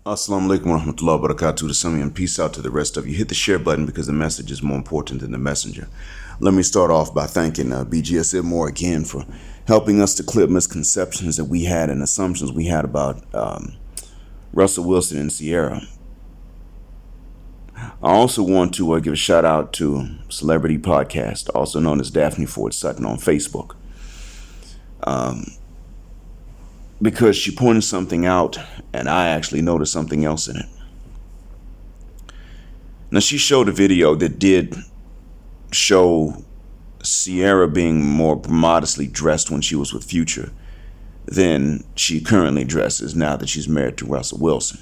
Assalamu alaikum wa rahmatullahi wa barakatuh to some and peace out to the rest of you. Hit the share button because the message is more important than the messenger. Let me start off by thanking BGS Moore again for helping us to clear misconceptions that we had and assumptions we had about Russell Wilson and Ciara. I also want to give a shout out to Celebrity Podcast, also known as Daphne Ford Sutton on Facebook. Because she pointed something out and I actually noticed something else in it. Now, she showed a video that did show Ciara being more modestly dressed when she was with Future than she currently dresses now that she's married to Russell Wilson.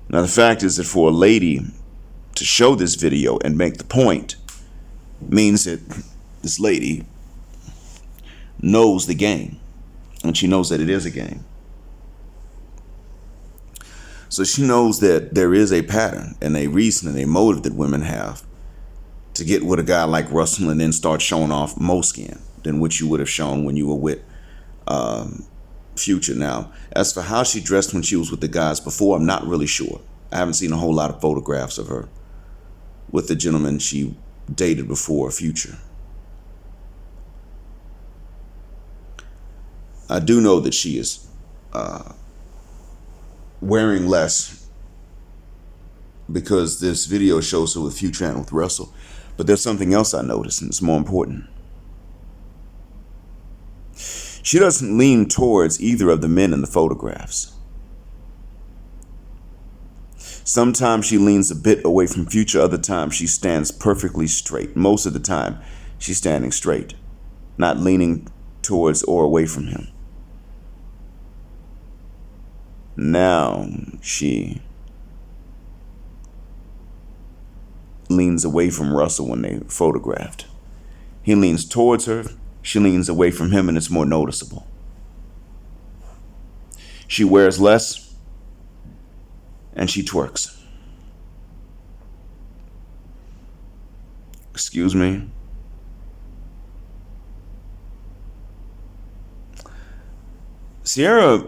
Now, the fact is that for a lady to show this video and make the point means that this lady knows the game, and she knows that it is a game. So she knows that there is a pattern and a reason and a motive that women have to get with a guy like Russell and then start showing off more skin than what you would have shown when you were with Future. Now, as for how she dressed when she was with the guys before, I'm not really sure. I haven't seen a whole lot of photographs of her with the gentleman she dated before Future. I do know that she is wearing less because this video shows her with Future and with Russell. But there's something else I noticed, and it's more important. She doesn't lean towards either of the men in the photographs. Sometimes she leans a bit away from Future, other times she stands perfectly straight. Most of the time, she's standing straight, not leaning towards or away from him. Now she leans away from Russell when they photographed. He leans towards her, she leans away from him, and it's more noticeable. She wears less and she twerks. Excuse me. Ciara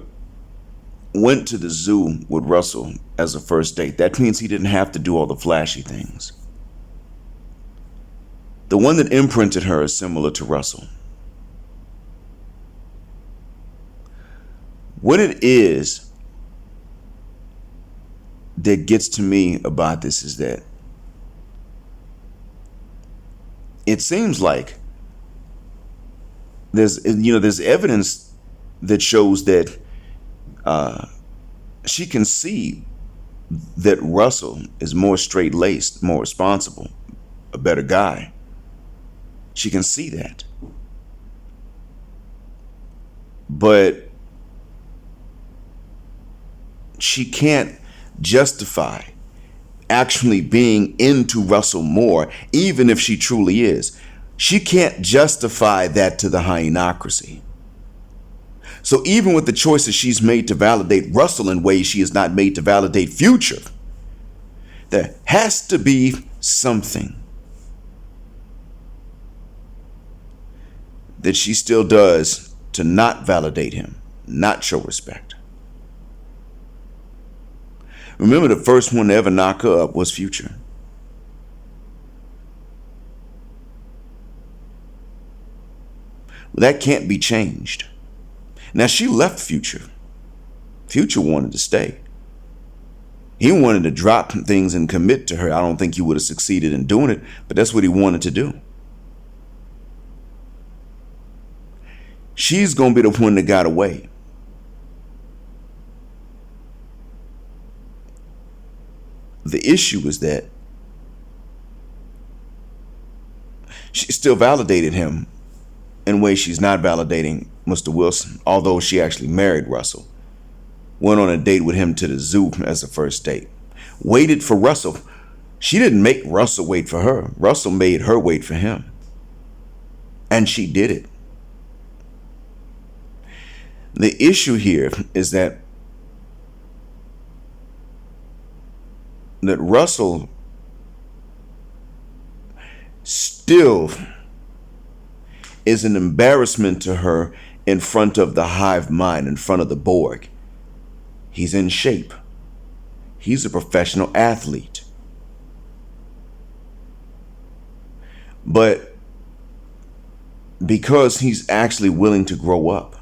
went to the zoo with Russell as a first date. That means he didn't have to do all the flashy things. The one that imprinted her is similar to Russell. What it is that gets to me about this is that it seems like there's evidence that shows that she can see that Russell is more straight-laced, more responsible, a better guy. She can see that. But she can't justify actually being into Russell more, even if she truly is. She can't justify that to the hyenocracy. So even with the choices she's made to validate Russell in ways she has not made to validate Future, there has to be something that she still does to not validate him, not show respect. Remember, the first one to ever knock her up was Future. Well, that can't be changed. Now, she left Future. Future wanted to stay. He wanted to drop things and commit to her. I don't think he would have succeeded in doing it, but that's what he wanted to do. She's going to be the one that got away. The issue is that she still validated him in ways she's not validating Mr. Wilson, although she actually married Russell. Went on a date with him to the zoo as a first date. Waited for Russell. She didn't make Russell wait for her. Russell made her wait for him. And she did it. The issue here is that Russell still is an embarrassment to her in front of the Hive mind, in front of the Borg. He's in shape. He's a professional athlete. But because he's actually willing to grow up,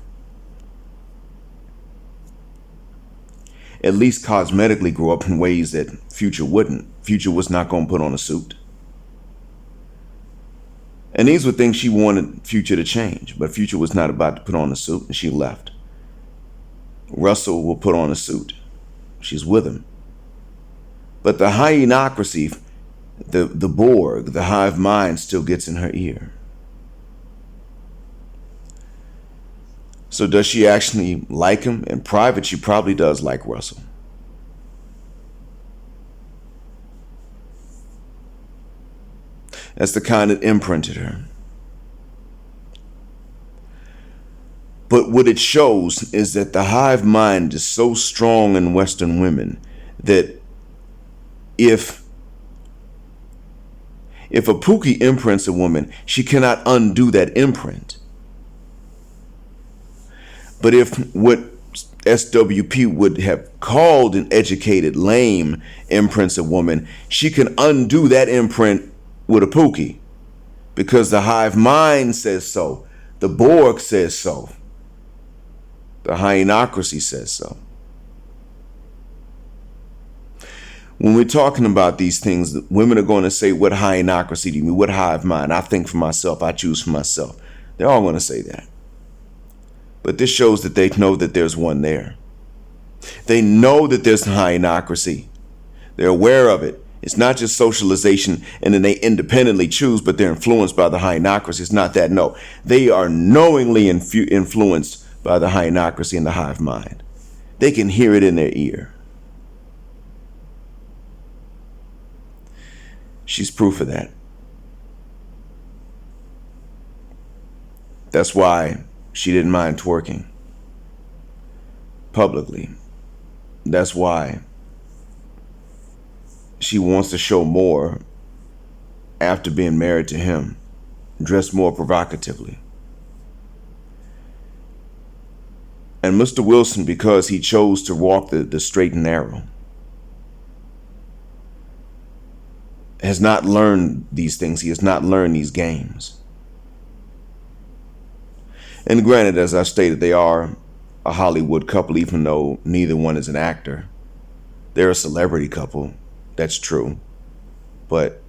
at least cosmetically grow up in ways that Future wouldn't. Future was not going to put on a suit. And these were things she wanted Future to change, but Future was not about to put on a suit, and she left. Russell will put on a suit. She's with him. But the hyenocracy, the Borg, the hive mind still gets in her ear. So does she actually like him? In private, she probably does like Russell. That's the kind that imprinted her. But what it shows is that the hive mind is so strong in Western women that if a Pookie imprints a woman, she cannot undo that imprint. But if what SWP would have called an educated lame imprints a woman, she can undo that imprint with a Pookie, because the hive mind says so. The Borg says so. The hyenocracy says so. When we're talking about these things, women are going to say, what hyenocracy do you mean? What hive mind? I think for myself. I choose for myself. They're all going to say that. But this shows that they know that there's one there. They know that there's hyenocracy. They're aware of it. It's not just socialization and then they independently choose, but they're influenced by the hyenocracy. It's not that. No, they are knowingly influenced by the hyenocracy and the hive mind. They can hear it in their ear. She's proof of that. That's why she didn't mind twerking publicly. That's why she wants to show more after being married to him, dress more provocatively. And Mr. Wilson, because he chose to walk the straight and narrow, has not learned these things. He has not learned these games. And granted, as I stated, they are a Hollywood couple, even though neither one is an actor. They're a celebrity couple. That's true. But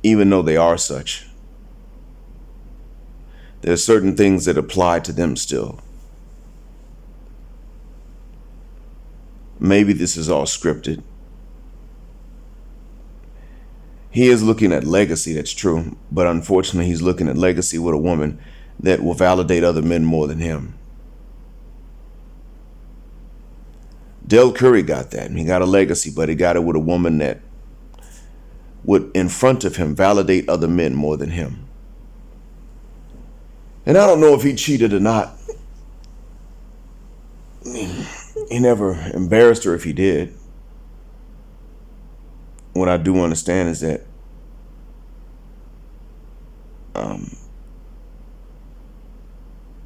even though they are such, there are certain things that apply to them still. Maybe this is all scripted. He is looking at legacy, that's true. But unfortunately, he's looking at legacy with a woman that will validate other men more than him. Del Curry got that. He got a legacy, but he got it with a woman that would, in front of him, validate other men more than him. And I don't know if he cheated or not. He never embarrassed her if he did. What I do understand is that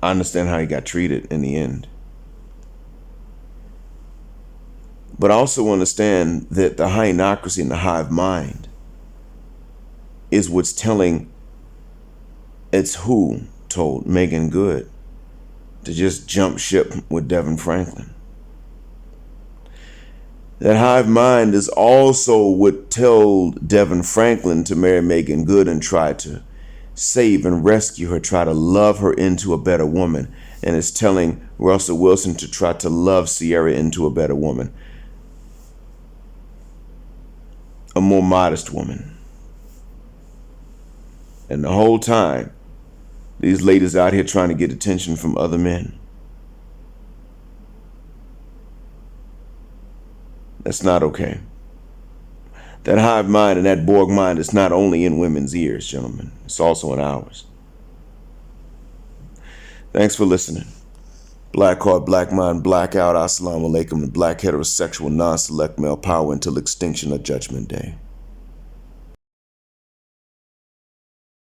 I understand how he got treated in the end. But I also understand that the hyenocracy and the hive mind is what's telling, it's who told Megan Goode to just jump ship with Devon Franklin. That hive mind is also what told Devon Franklin to marry Megan Goode and try to save and rescue her, try to love her into a better woman. And it's telling Russell Wilson to try to love Ciara into a better woman. A more modest woman. And the whole time, these ladies out here trying to get attention from other men. That's not okay. That hive mind and that Borg mind is not only in women's ears, gentlemen. It's also in ours. Thanks for listening. Black Heart, Black Mind, Blackout, Assalamu Alaikum, and Black Heterosexual Non-Select Male Power until extinction of Judgment Day.